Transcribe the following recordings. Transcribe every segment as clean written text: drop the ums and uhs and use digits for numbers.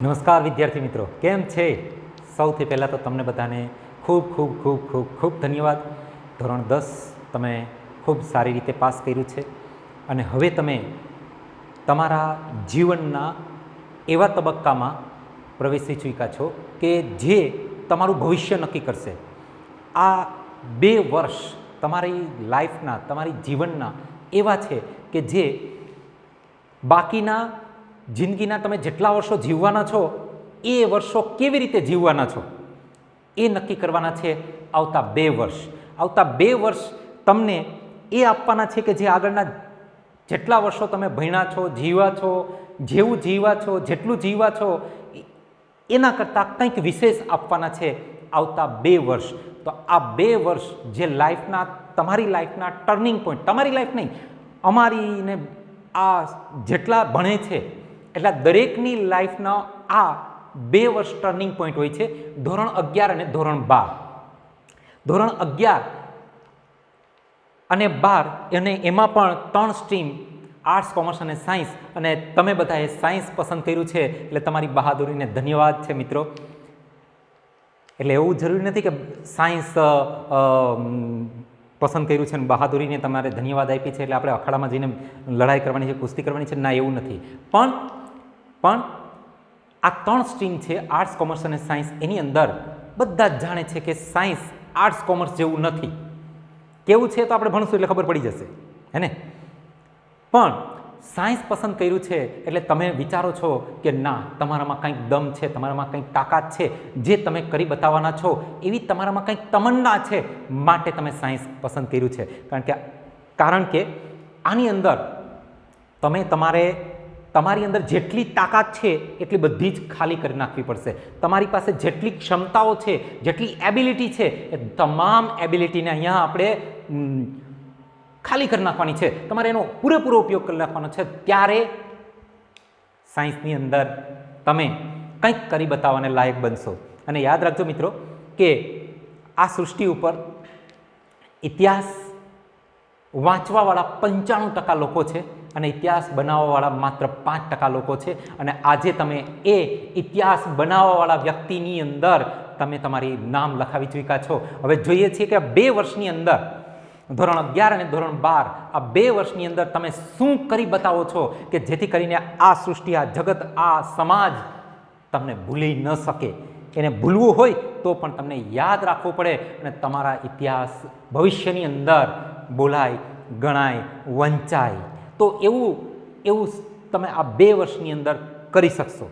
નમસ્કાર વિદ્યાર્થી મિત્રો, કેમ છે? સૌથી પહેલાં તો તમને બધાને ખૂબ ખૂબ ખૂબ ખૂબ ખૂબ ધન્યવાદ. ધોરણ 10 તમે ખૂબ સારી રીતે પાસ કર્યું છે અને હવે તમે તમારા જીવનના એવા તબક્કામાં પ્રવેશી ચૂક્યા છો કે જે તમારું ભવિષ્ય નક્કી કરશે. આ 2 વર્ષ તમારી લાઈફના, તમારી જીવનના એવા છે કે જે બાકીના જિંદગીના તમે જેટલા વર્ષો જીવવાના છો એ વર્ષો કેવી રીતે જીવવાના છો એ નક્કી કરવાના છે આવતા 2 વર્ષ. આવતા 2 વર્ષ તમને એ આપવાના છે કે જે આગળના જેટલા વર્ષો તમે ભણ્યા છો, જીવ્યા છો, જેવું જીવ્યા છો, જેટલું જીવ્યા છો એના કરતાં કંઈક વિશેષ આપવાના છે આવતા 2 વર્ષ. તો આ 2 વર્ષ જે લાઈફના, તમારી લાઈફના ટર્નિંગ પોઈન્ટ, તમારી લાઈફ નહીં, અમારીને આ જેટલા ભણે છે એટલે દરેકની લાઈફના આ 2 વર્ષ ટર્નિંગ પોઈન્ટ હોય છે. ધોરણ 11 અને ધોરણ 12. ધોરણ 11 અને 12 અને એમાં પણ 3 સ્ટ્રીમ, આર્ટ્સ, કોમર્સ અને સાયન્સ, અને તમે બધાએ સાયન્સ પસંદ કર્યું છે એટલે તમારી બહાદુરીને ધન્યવાદ છે મિત્રો. એટલે એવું જરૂરી નથી કે સાયન્સ પસંદ કર્યું છે અને બહાદુરીને તમારે ધન્યવાદ આપી છે એટલે આપણે અખાડામાં જઈને લડાઈ કરવાની છે, કુસ્તી કરવાની છે, ના, એવું નથી. પણ આ 3 સ્ટ્રીમ છે, આર્ટ્સ, કોમર્સ અને સાયન્સ, એની અંદર બધા જ જાણે છે કે સાયન્સ આર્ટ્સ, કોમર્સ જેવું નથી. કેવું છે તો આપણે ભણશું એટલે ખબર પડી જશે, હે ને? પણ સાયન્સ પસંદ કર્યું છે એટલે તમે વિચારો છો કે ના, તમારામાં કંઈક દમ છે, તમારામાં કંઈક તાકાત છે, જે તમે કરી બતાવવાના છો એવી તમારામાં કંઈક તમન્ના છે, માટે તમે સાયન્સ પસંદ કર્યું છે. કારણ કે આની અંદર તમારી અંદર જેટલી તાકાત છે એટલી બધી જ ખાલી કરી નાખવી પડશે. તમારી પાસે જેટલી ક્ષમતાઓ છે, જેટલી એબિલિટી છે, એ તમામ એબિલિટીને અહીંયા આપણે ખાલી કરી નાખવાની છે. તમારે એનો પૂરેપૂરો ઉપયોગ કરી નાખવાનો છે. ત્યારે સાયન્સની અંદર તમે કંઈક કરી બતાવવાને લાયક બનશો. અને યાદ રાખજો મિત્રો કે આ સૃષ્ટિ ઉપર ઇતિહાસ વાંચવાવાળા 95% લોકો છે અને ઇતિહાસ બનાવવાવાળા માત્ર 5% લોકો છે. અને આજે તમે એ ઇતિહાસ બનાવવાવાળા વ્યક્તિની અંદર તમે તમારી નામ લખાવી ચૂક્યા છો. હવે જોઈએ છીએ કે 2 વર્ષની અંદર, ધોરણ 11 અને ધોરણ 12, આ 2 વર્ષની અંદર તમે શું કરી બતાવો છો કે જેથી કરીને આ સૃષ્ટિ, આ જગત, આ સમાજ તમને ભૂલી ન શકે. એને ભૂલવું હોય તો પણ તમને યાદ રાખવું પડે અને તમારા ઇતિહાસ ભવિષ્યની અંદર બોલાય, ગણાય, વંચાય. તો એવું તમે આ 2 વર્ષની અંદર કરી શકશો.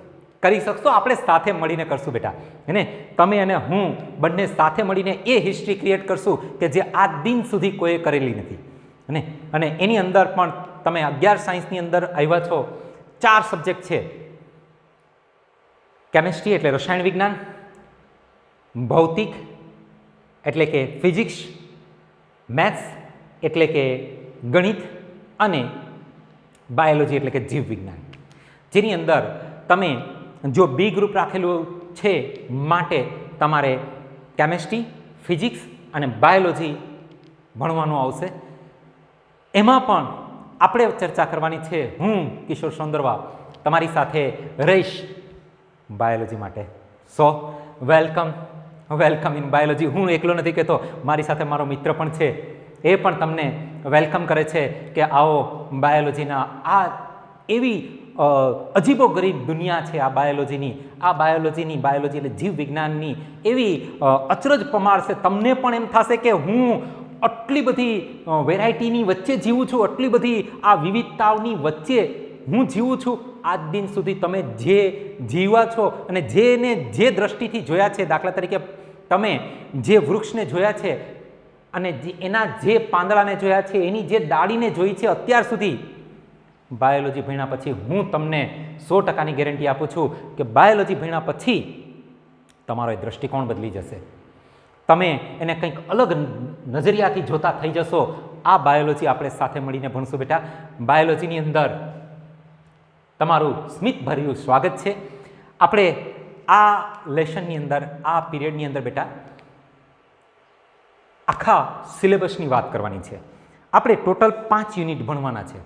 આપણે સાથે મળીને કરશું બેટા, હે, તમે અને હું બંને સાથે મળીને એ હિસ્ટ્રી ક્રિએટ કરશું કે જે આ દિન સુધી કોઈએ કરેલી નથી. અને એની અંદર પણ તમે 11 સાયન્સની અંદર આવ્યા છો. 4 સબ્જેક્ટ છે: કેમેસ્ટ્રી એટલે રસાયણ વિજ્ઞાન, ભૌતિક એટલે કે ફિઝિક્સ, મેથ્સ એટલે કે ગણિત, અને બાયોલોજી એટલે કે જીવ વિજ્ઞાન. જેની અંદર તમે જો બી ગ્રુપ રાખેલું છે માટે તમારે કેમેસ્ટ્રી, ફિઝિક્સ અને બાયોલોજી ભણવાનું આવશે. એમાં પણ આપણે ચર્ચા કરવાની છે. હું કિશોર સોંદરવા તમારી સાથે રહીશ બાયોલોજી માટે. સો વેલકમ ઇન બાયોલોજી. હું એકલો નથી કહેતો, મારી સાથે મારો મિત્ર પણ છે, એ પણ તમને વેલકમ કરે છે કે આવો બાયોલોજીના આ એવી અજીબો ગરીબ દુનિયા છે આ બાયોલોજી એટલે જીવ વિજ્ઞાનની એવી અચરજ પમાડશે. તમને પણ એમ થશે કે હું આટલી બધી વેરાયટીની વચ્ચે જીવું છું, આટલી બધી આ વિવિધતાઓની વચ્ચે હું જીવું છું. આજ દિન સુધી તમે જે જીવ્યા છો અને જેને જે દ્રષ્ટિથી જોયા છે, દાખલા તરીકે તમે જે વૃક્ષને જોયા છે અને એના જે પાંદડાને જોયા છે, એની જે ડાળીને જોઈ છે અત્યાર સુધી, બાયોલોજી ભણ્યા પછી હું તમને 100%ની ગેરંટી આપું છું કે બાયોલોજી ભણ્યા પછી તમારો એ દૃષ્ટિકોણ બદલી જશે. તમે એને કંઈક અલગ નજરિયાથી જોતા થઈ જશો. આ બાયોલોજી આપણે સાથે મળીને ભણશું બેટા. બાયોલોજીની અંદર તમારું સ્મિતભર્યું સ્વાગત છે. આપણે આ લેસનની અંદર, આ પીરિયડની અંદર બેટા આખા સિલેબસની વાત કરવાની છે. આપણે ટોટલ 5 યુનિટ ભણવાના છે.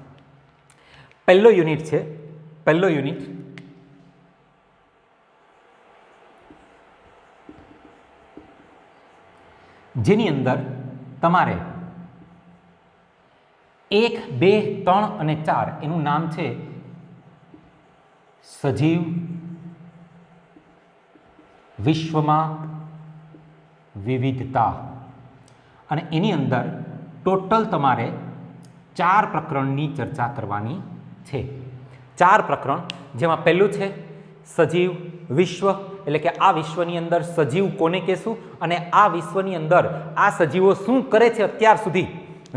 પહેલો યુનિટ જેની અંદર તમારે 1, 2, 3 અને 4 એનું નામ છે સજીવ વિશ્વમાં વિવિધતા, અને એની અંદર ટોટલ તમારે 4 પ્રકરણની ચર્ચા કરવાની છે. 4 પ્રકરણ, જેમાં પહેલું છે સજીવ વિશ્વ, એટલે કે આ વિશ્વની અંદર સજીવ કોને કહેશું અને આ વિશ્વની અંદર આ સજીવો શું કરે છે અત્યાર સુધી,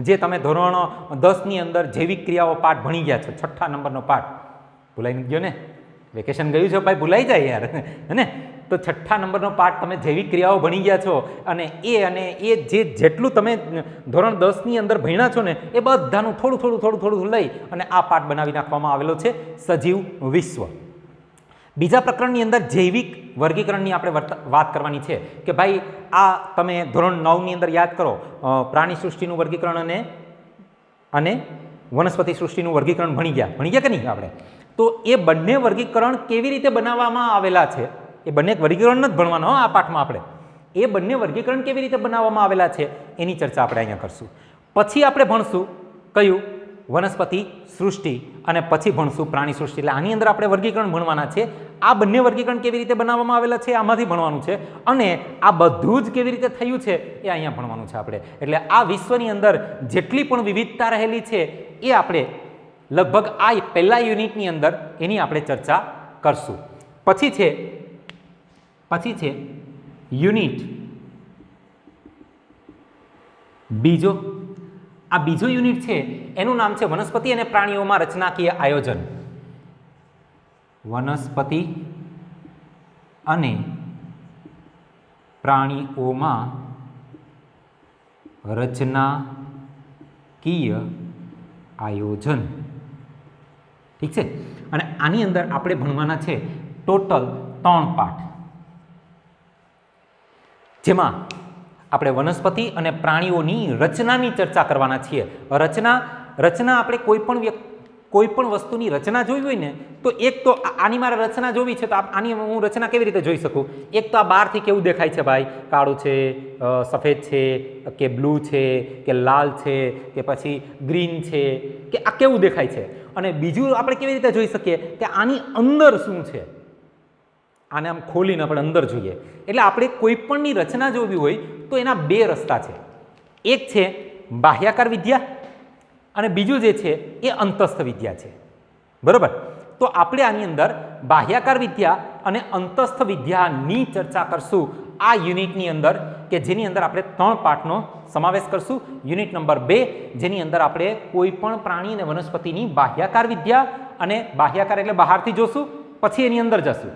જે તમે ધોરણ 10ની અંદર જૈવિક ક્રિયાઓ પાઠ ભણી ગયા છો, 6ઠ્ઠા નંબરનો પાઠ. ભૂલાઈ ગયો ને? વેકેશન ગયું છે ભાઈ, ભૂલાઈ જાય યાર, હે? તો 6ઠ્ઠા નંબરનો પાઠ તમે જૈવિક ક્રિયાઓ ભણી ગયા છો, અને એ જેટલું તમે ધોરણ 10ની અંદર ભણ્યા છો ને એ બધાનું થોડું લઈ અને આ પાઠ બનાવી નાખવામાં આવેલો છે સજીવ વિશ્વ. બીજા પ્રકરણની અંદર જૈવિક વર્ગીકરણની આપણે વાત કરવાની છે કે ભાઈ આ તમે ધોરણ 9ની અંદર યાદ કરો, પ્રાણી સૃષ્ટિનું વર્ગીકરણ અને વનસ્પતિ સૃષ્ટિનું વર્ગીકરણ ભણી ગયા કે નહીં આપણે? તો એ બંને વર્ગીકરણ કેવી રીતે બનાવવામાં આવેલા છે, એ બંને વર્ગીકરણ નથી ભણવાનો આ પાઠમાં આપણે, એ બંને વર્ગીકરણ કેવી રીતે બનાવવામાં આવેલા છે એની ચર્ચા આપણે અહીંયા કરશું. પછી આપણે ભણશું કયું? વનસ્પતિ સૃષ્ટિ, અને પછી ભણશું પ્રાણી સૃષ્ટિ. એટલે આની અંદર આપણે વર્ગીકરણ ભણવાના છે. આ બંને વર્ગીકરણ કેવી રીતે બનાવવામાં આવેલા છે આમાંથી ભણવાનું છે, અને આ બધું જ કેવી રીતે થયું છે એ અહીંયા ભણવાનું છે આપણે. એટલે આ વિશ્વની અંદર જેટલી પણ વિવિધતા રહેલી છે એ આપણે લગભગ આ પહેલા યુનિટની અંદર એની આપણે ચર્ચા કરશું. પછી છે યુનિટ બીજો. આ બીજો યુનિટ છે એનું નામ છે વનસ્પતિ અને પ્રાણીઓમાં રચનાકીય આયોજન. વનસ્પતિ અને પ્રાણીઓમાં રચનાકીય આયોજન. ઠીક છે? અને આની અંદર આપણે ભણવાના છે ટોટલ 3 પાઠ, જેમાં આપણે વનસ્પતિ અને પ્રાણીઓની રચનાની ચર્ચા કરવાના છીએ. રચના આપણે કોઈ પણ વસ્તુની રચના જોઈ હોય ને તો એક તો આની મારે રચના જોવી છે, તો આની હું રચના કેવી રીતે જોઈ શકું? એક તો આ બહારથી કેવું દેખાય છે ભાઈ, કાળું છે, સફેદ છે, કે બ્લુ છે, કે લાલ છે, કે પછી ગ્રીન છે, કે આ કેવું દેખાય છે. અને બીજું આપણે કેવી રીતે જોઈ શકીએ કે આની અંદર શું છે, આને આમ ખોલીને આપણે અંદર જોઈએ. એટલે આપણે કોઈ પણની રચના જોવી હોય તો એના 2 રસ્તા છે. એક છે બાહ્યાકાર વિદ્યા અને બીજું જે છે એ અંતસ્થ વિદ્યા છે. બરોબર? તો આપણે આની અંદર બાહ્યાકાર વિદ્યા અને અંતસ્થ વિદ્યાની ચર્ચા કરશું આ યુનિટની અંદર, કે જેની અંદર આપણે 3 પાઠનો સમાવેશ કરશું. યુનિટ નંબર 2, જેની અંદર આપણે કોઈ પણ પ્રાણી અને વનસ્પતિની બાહ્યાકાર વિદ્યા, અને બાહ્યાકાર એટલે બહારથી જોશું, પછી એની અંદર જશું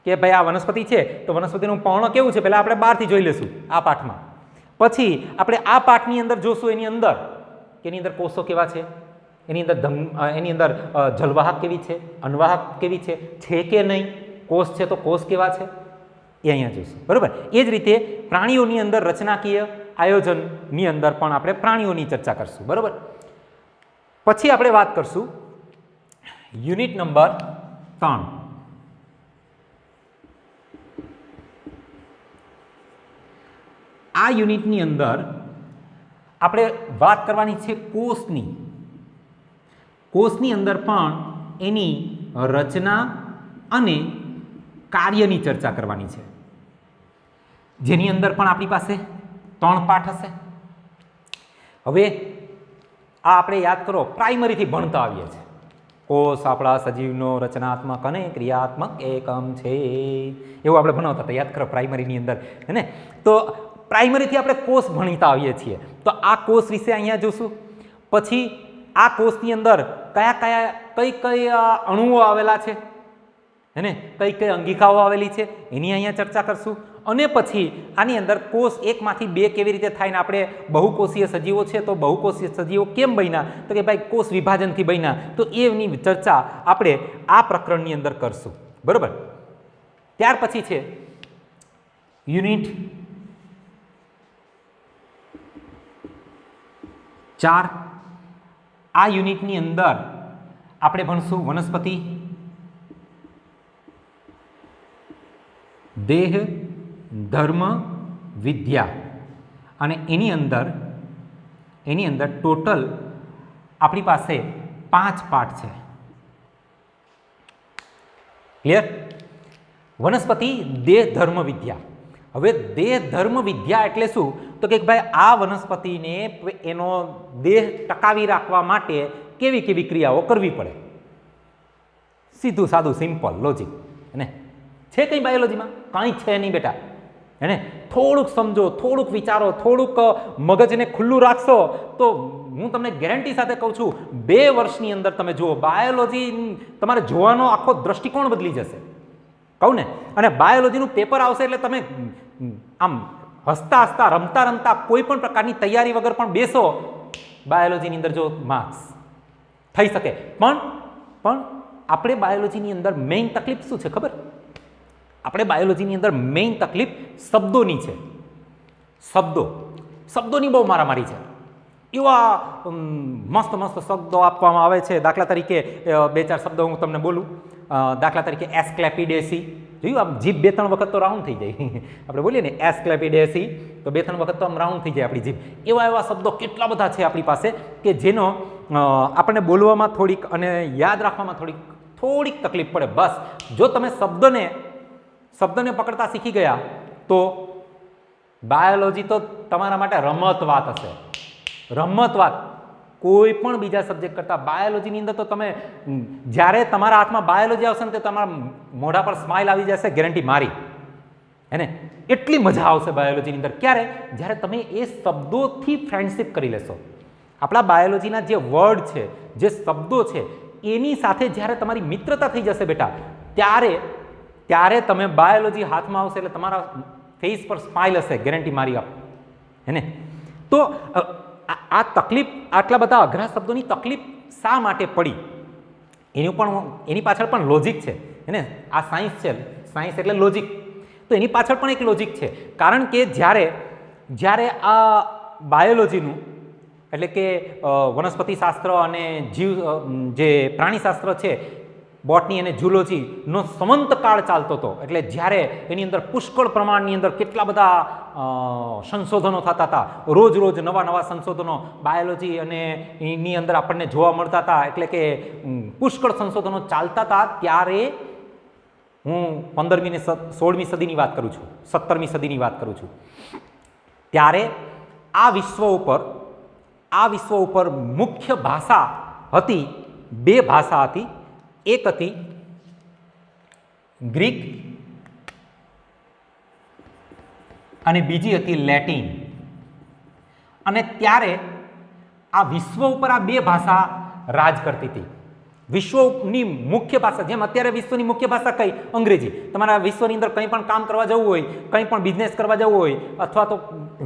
કે ભાઈ આ વનસ્પતિ છે તો વનસ્પતિનું પર્ણ કેવું છે, પહેલાં આપણે બહારથી જોઈ લઈશું આ પાઠમાં. પછી આપણે આ પાઠની અંદર જોશું એની અંદર કે એની અંદર કોષો કેવા છે, એની અંદર જલવાહક કેવી છે, અનવાહક કેવી છે કે નહીં, કોષ છે તો કોષ કેવા છે એ અહીંયા જોઈશું. બરાબર? એ જ રીતે પ્રાણીઓની અંદર રચનાકીય આયોજનની અંદર પણ આપણે પ્રાણીઓની ચર્ચા કરશું. બરાબર? પછી આપણે વાત કરશું યુનિટ નંબર 3. આ યુનિટની અંદર આપણે વાત કરવાની છે કોષની અંદર પણ એની રચના અને કાર્યની ચર્ચા કરવાની છે, જેની અંદર પણ આપણી પાસે 3 પાઠ હશે. હવે આ આપણે યાદ કરો, પ્રાઇમરીથી ભણતા આવીએ છીએ. કોષ આપણા સજીવનો રચનાત્મક અને ક્રિયાત્મક એકમ છે, એવું આપણે ભણાવતા હતા, યાદ કરો પ્રાઇમરીની અંદર, હે ને? તો પ્રાઇમરીથી આપણે કોષ ભણતા આવીએ છીએ. તો આ કોષ વિશે અહીંયા જોશું. પછી આ કોષની અંદર કઈ અણુઓ આવેલા છે, હે ને? કઈ અંગિકાઓ આવેલી છે એની અહીંયા ચર્ચા કરશું. અને પછી આની અંદર કોષ એકમાંથી 2 કેવી રીતે થાય ને આપણે બહુકોષીય સજીવો છે તો બહુકોષીય સજીવો કેમ બન્યા, તો કે ભાઈ કોષ વિભાજનથી બન્યા, તો એની ચર્ચા આપણે આ પ્રકરણની અંદર કરશું. બરાબર? ત્યાર પછી છે યુનિટ 4. આ યુનિટની અંદર આપણે ભણશું વનસ્પતિ, દેહ ધર્મ વિદ્યા. અને એની અંદર ટોટલ આપણી પાસે 5 પાઠ છે. ક્લિયર? વનસ્પતિ દેહ ધર્મ વિદ્યા. હવે દેહ ધર્મ વિદ્યા એટલે શું? તો કે ભાઈ આ વનસ્પતિને એનો દેહ ટકાવી રાખવા માટે કેવી કેવી ક્રિયાઓ કરવી પડે. સીધું સાદું સિમ્પલ લોજિક. એને છે કંઈ બાયોલોજીમાં? કાંઈ છે નહીં બેટા. એને થોડુંક સમજો, થોડુંક વિચારો, થોડુંક મગજને ખુલ્લું રાખશો તો હું તમને ગેરંટી સાથે કહું છું 2 વર્ષની અંદર તમે જુઓ બાયોલોજી તમારે જોવાનો આખો દ્રષ્ટિકોણ બદલી જશે. કહું ને, અને બાયોલોજીનું પેપર આવશે એટલે તમે આમ હસતા હસતા રમતા રમતા કોઈ પણ પ્રકારની તૈયારી વગર પણ બેસો બાયોલોજીની અંદર જો માર્ક્સ થઈ શકે. પણ આપણે બાયોલોજીની અંદર મેઇન તકલીફ શું છે ખબર? આપણે બાયોલોજીની અંદર મેઇન તકલીફ શબ્દોની છે. શબ્દોની બહુ મારામારી છે. એવા મસ્ત શબ્દો આપવામાં આવે છે. દાખલા તરીકે 2-4 શબ્દો હું તમને બોલું. દાખલા તરીકે એસ્ક્લેપિડેસી. જોયું, આમ જીભ 2-3 વખત તો રાઉન્ડ થઈ જાય. આપણે બોલીએ ને એસ્ક્લેપિડેસી તો 2-3 વખત તો આમ રાઉન્ડ થઈ જાય આપણી જીભ. એવા શબ્દો કેટલા બધા છે આપણી પાસે કે જેનો આપણને બોલવામાં થોડીક અને યાદ રાખવામાં થોડીક તકલીફ પડે. બસ જો તમે શબ્દને પકડતા શીખી ગયા તો બાયોલોજી તો તમારા માટે રમત વાત હશે. રમત વાત કોઈ પણ બીજા સબ્જેક્ટ કરતાં બાયોલોજીની અંદર તો તમે જ્યારે તમારા હાથમાં બાયોલોજી આવશે ને તો તમારા મોઢા પર સ્માઇલ આવી જશે, ગેરંટી મારી. એને એટલી મજા આવશે બાયોલોજીની અંદર. ક્યારે? જ્યારે તમે એ શબ્દોથી ફ્રેન્ડશિપ કરી લેશો. આપણા બાયોલોજીના જે વર્ડ છે, જે શબ્દો છે, એની સાથે જ્યારે તમારી મિત્રતા થઈ જશે બેટા, ત્યારે તમે બાયોલોજી હાથમાં આવશે એટલે તમારા ફેસ પર સ્માઇલ હશે, ગેરંટી મારી આપ. એને તો આ તકલીફ, આટલા બધા અઘરા શબ્દોની તકલીફ શા માટે પડી એની પાછળ પણ લોજિક છે. એને આ સાયન્સ છે, સાયન્સ એટલે લોજિક. તો એની પાછળ પણ એક લોજિક છે. કારણ કે જ્યારે આ બાયોલોજીનું એટલે કે વનસ્પતિ શાસ્ત્ર અને જે પ્રાણીશાસ્ત્ર છે, બોટની અને ઝૂલોજીનો સંવંતકાળ ચાલતો હતો, એટલે જ્યારે એની અંદર પુષ્કળ પ્રમાણની અંદર કેટલા બધા સંશોધનો થતા હતા, રોજ નવા સંશોધનો બાયોલોજી અને એની અંદર આપણને જોવા મળતા હતા. એટલે કે પુષ્કળ સંશોધનો ચાલતા હતા. ત્યારે હું 15મી ને 16મી સદીની વાત કરું છું, 17મી સદીની વાત કરું છું. ત્યારે આ વિશ્વ ઉપર મુખ્ય ભાષા હતી, 2 ભાષા હતી. એક હતી ગ્રીક અને બીજી હતી લેટિન. અને ત્યારે આ વિશ્વ ઉપર આ 2 ભાષા રાજ કરતી હતી. વિશ્વની મુખ્ય ભાષા, જેમ અત્યારે વિશ્વની મુખ્ય ભાષા કઈ? અંગ્રેજી. તમારા વિશ્વની અંદર કંઈ પણ કામ કરવા જવું હોય, કંઈ પણ બિઝનેસ કરવા જવું હોય, અથવા તો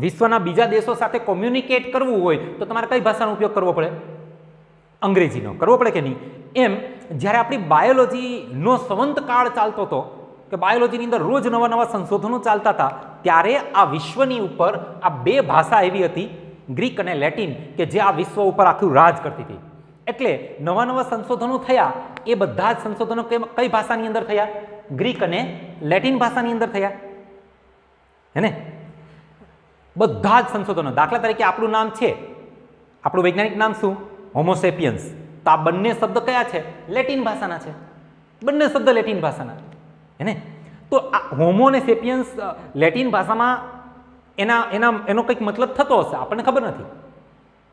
વિશ્વના બીજા દેશો સાથે કોમ્યુનિકેટ કરવું હોય તો તમારે કઈ ભાષાનો ઉપયોગ કરવો પડે? અંગ્રેજીનો કરવો પડે કે નહીં? એમ જ્યારે આપણી બાયોલોજીનો સંવંતકાળ ચાલતો હતો કે બાયોલોજીની અંદર રોજ નવા સંશોધનો ચાલતા હતા, ત્યારે આ વિશ્વની ઉપર આ 2 ભાષા એવી હતી, ગ્રીક અને લેટિન, કે જે આ વિશ્વ ઉપર આખું રાજ કરતી હતી. એટલે નવા સંશોધનો થયા. એ બધા જ સંશોધનો કઈ ભાષાની અંદર થયા? ગ્રીક અને લેટિન ભાષાની અંદર થયા. હેને? બધા જ સંશોધનો. દાખલા તરીકે આપણું નામ છે, આપણું વૈજ્ઞાનિક નામ શું? હોમોસેપિયન્સ. તો આ બંને શબ્દ કયા છે? લેટિન ભાષાના છે. બંને શબ્દ લેટિન ભાષાના. હેને? તો આ હોમો અને સેપિયન્સ લેટિન ભાષામાં એનો કંઈક મતલબ થતો હશે, આપણને ખબર નથી.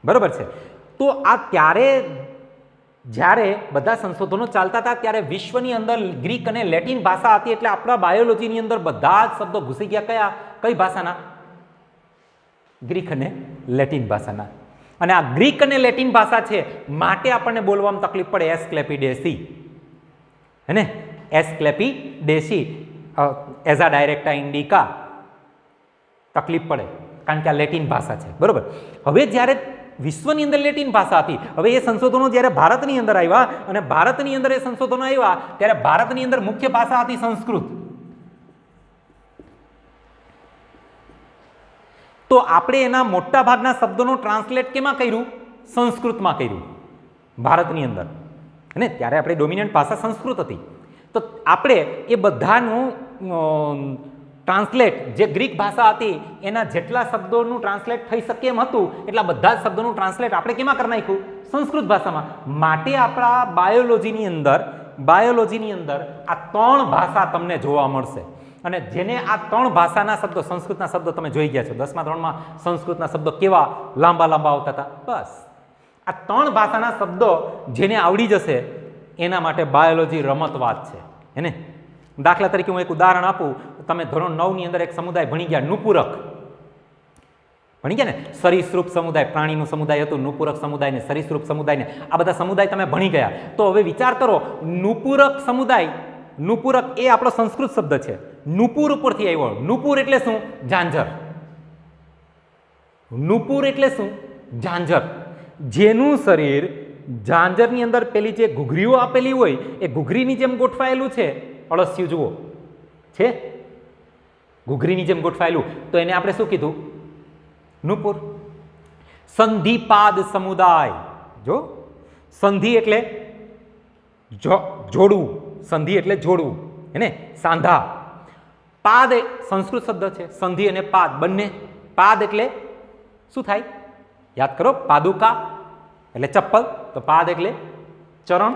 બરાબર છે? તો આ ત્યારે જ્યારે બધા સંશોધનો ચાલતા હતા ત્યારે વિશ્વની અંદર ગ્રીક અને લેટિન ભાષા હતી. એટલે આપણા બાયોલોજીની અંદર બધા જ શબ્દો ઘૂસી ગયા. કઈ ભાષાના? ગ્રીક અને લેટિન ભાષાના. અને આ ગ્રીક અને લેટિન ભાષા છે માટે આપણને બોલવામાં તકલીફ પડે. એસ્ક્લેપિડેસી. હેને? એસ્ક્લેપિડેસી એઝા ડાયરેક્ટા ઇન્ડિકા તકલીફ પડે, કારણ કે આ લેટિન ભાષા છે. બરોબર? હવે જ્યારે વિશ્વની અંદર લેટિન ભાષા હતી, હવે એ સંશોધનો જ્યારે ભારતની અંદર આવ્યા અને ભારતની અંદર એ સંશોધનો આવ્યા ત્યારે ભારતની અંદર મુખ્ય ભાષા હતી સંસ્કૃત. તો આપણે એના મોટા ભાગના શબ્દોનો ટ્રાન્સલેટ કેમાં કર્યું? સંસ્કૃતમાં કર્યું ભારતની અંદર. અને ત્યારે આપણે ડોમિનન્ટ ભાષા સંસ્કૃત હતી. તો આપણે એ બધાનું ટ્રાન્સલેટ જે ગ્રીક ભાષા હતી એના જેટલા શબ્દોનું ટ્રાન્સલેટ થઈ શકે એમ હતું એટલા બધા જ શબ્દોનું ટ્રાન્સલેટ આપણે કેમાં કરી નાખ્યું? સંસ્કૃત ભાષામાં. માટે આપણા બાયોલોજીની અંદર આ 3 ભાષા તમને જોવા મળશે. અને જેને આ 3 ભાષાના શબ્દો, સંસ્કૃતના શબ્દો તમે જોઈ ગયા છો 10મા ધોરણમાં સંસ્કૃતના શબ્દો કેવા લાંબા આવતા હતા. બસ આ 3 ભાષાના શબ્દો જેને આવડી જશે એના માટે બાયોલોજી રમતવાદ છે. હે ને? દાખલા તરીકે હું એક ઉદાહરણ આપું. તમે ધોરણ 9 ની અંદર એક સમુદાય ભણી ગયા, નુપુરક ભણી ગયા ને. સરીસૃપ સમુદાય, પ્રાણીનું સમુદાય હતું, નુપુરક સમુદાય ને સરીસૃપ સમુદાય ને આ બધા સમુદાય તમે ભણી ગયા. તો હવે વિચાર કરો, નુપુરક સમુદાય, નુપુરક એ આપણો સંસ્કૃત શબ્દ છે, નુપુર ઉપરથી આવ્યો. નુપુર એટલે શું? ઝાંઝર. નુપુર એટલે શું? ઝાંઝર. જેનું શરીર ઝાંઝરની અંદર પેલી જે ઘૂઘરીઓ આપેલી હોય એ ઘૂઘરીની જેમ ગોઠવાયેલું છે. અળસિયું જુઓ છે ઘૂઘરીની જેમ ગોઠવાયેલું, તો એને આપણે શું કીધું? નુપુર. સંધિપાદ સમુદાય, જો સંધિ એટલે જોડવું, સંધિ એટલે જોડવું, હે ને? સાંધા. પાદ એ સંસ્કૃત શબ્દ છે, સંધિ અને પાદ બંને. પાદ એટલે શું થાય? યાદ કરો, પાદુકા એટલે ચપ્પલ, તો પાદ એટલે ચરણ,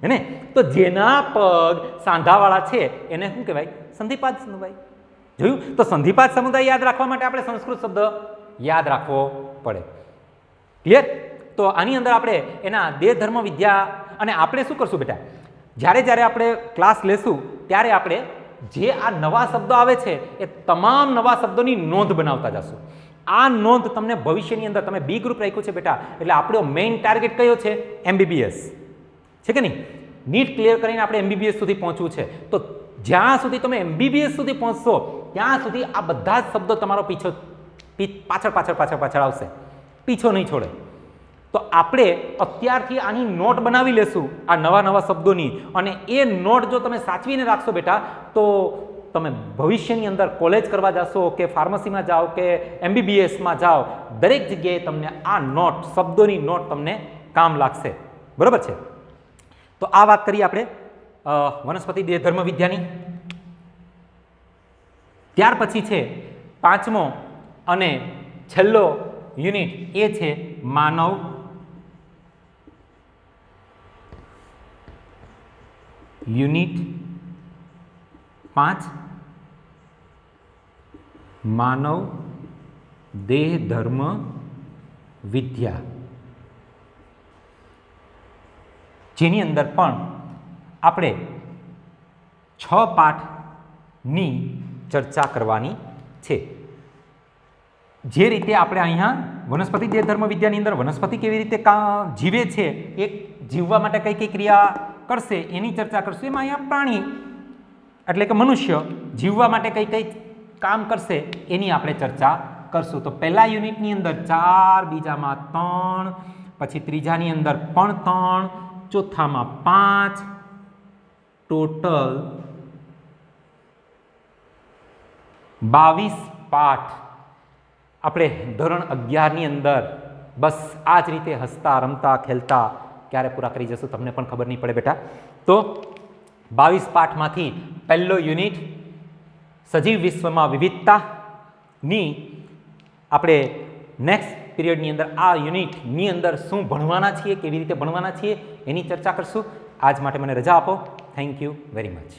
હે ને? તો જેના પગ સાંધાવાળા છે એને શું કહેવાય? સંધિપાદ સમુદાય. જોયું? તો સંધિપાદ સમુદાય યાદ રાખવા માટે આપણે સંસ્કૃત શબ્દ યાદ રાખવો પડે. ક્લિયર? તો આની અંદર આપણે એના દેહ ધર્મ વિદ્યા, અને આપણે શું કરશું બેટા, જ્યારે આપણે ક્લાસ લેશું ત્યારે આપણે જે આ નવા શબ્દો આવે છે એ તમામ નવા શબ્દોની નોંધ બનાવતા જશું. આ નોંધ તમને ભવિષ્યની અંદર, તમે બી ગ્રુપ રાખ્યું છે બેટા, એટલે આપણો મેઇન ટાર્ગેટ કયો છે? MBBS છે કે નહીં? નીટ ક્લિયર કરીને આપણે MBBS સુધી પહોંચવું છે. તો જ્યાં સુધી તમે MBBS સુધી પહોંચશો ત્યાં સુધી આ બધા જ શબ્દો તમારો પાછળ આવશે, પીછો નહીં છોડે. તો આપણે અત્યારથી આની નોટ બનાવી લેશું આ નવા શબ્દોની, અને એ નોટ જો તમે સાચવીને રાખશો બેટા, તો તમે ભવિષ્યની અંદર કોલેજ કરવા જશો કે ફાર્મસીમાં જાઓ કે MBBSમાં જાઓ, દરેક જગ્યાએ તમને આ નોટ, શબ્દોની નોટ તમને કામ લાગશે. બરાબર છે? તો આ વાત કરી આપણે વનસ્પતિ દેહ ધર્મ વિદ્યાની. ત્યાર પછી છે 5મો અને છેલ્લો યુનિટ, એ છે માનવ યુનિટ 5, માનવ દેહ ધર્મ વિદ્યા, જેની અંદર પણ આપણે 6 પાઠની ચર્ચા કરવાની છે. જે રીતે આપણે અહીંયા વનસ્પતિ દેહ ધર્મ વિદ્યાની અંદર વનસ્પતિ કેવી રીતે જીવે છે, એક જીવવા માટે કઈ કઈ ક્રિયા કરશે એની ચર્ચા કરશું. એમાં અહીંયા પ્રાણી એટલે કે મનુષ્ય જીવવા માટે કઈ કઈ કામ કરશે એની આપણે ચર્ચા કરશું. તો પહેલા યુનિટની અંદર 4, બીજામાં 3, પછી ત્રીજાની અંદર પણ 3, ચોથામાં 5, ટોટલ 22 પાઠ આપણે ધોરણ 11ની અંદર બસ આ જ રીતે હસતા રમતા ખેલતા ક્યારે પૂરા કરી જશું તમને પણ ખબર નહીં પડે બેટા. તો 22 પાઠમાંથી પહેલો યુનિટ સજીવ વિશ્વમાં વિવિધતાની આપણે નેક્સ્ટ પીરિયડની અંદર આ યુનિટની અંદર શું ભણવાના છીએ, કેવી રીતે ભણવાના છીએ એની ચર્ચા કરશું. આજ માટે મને રજા આપો. Thank you very much.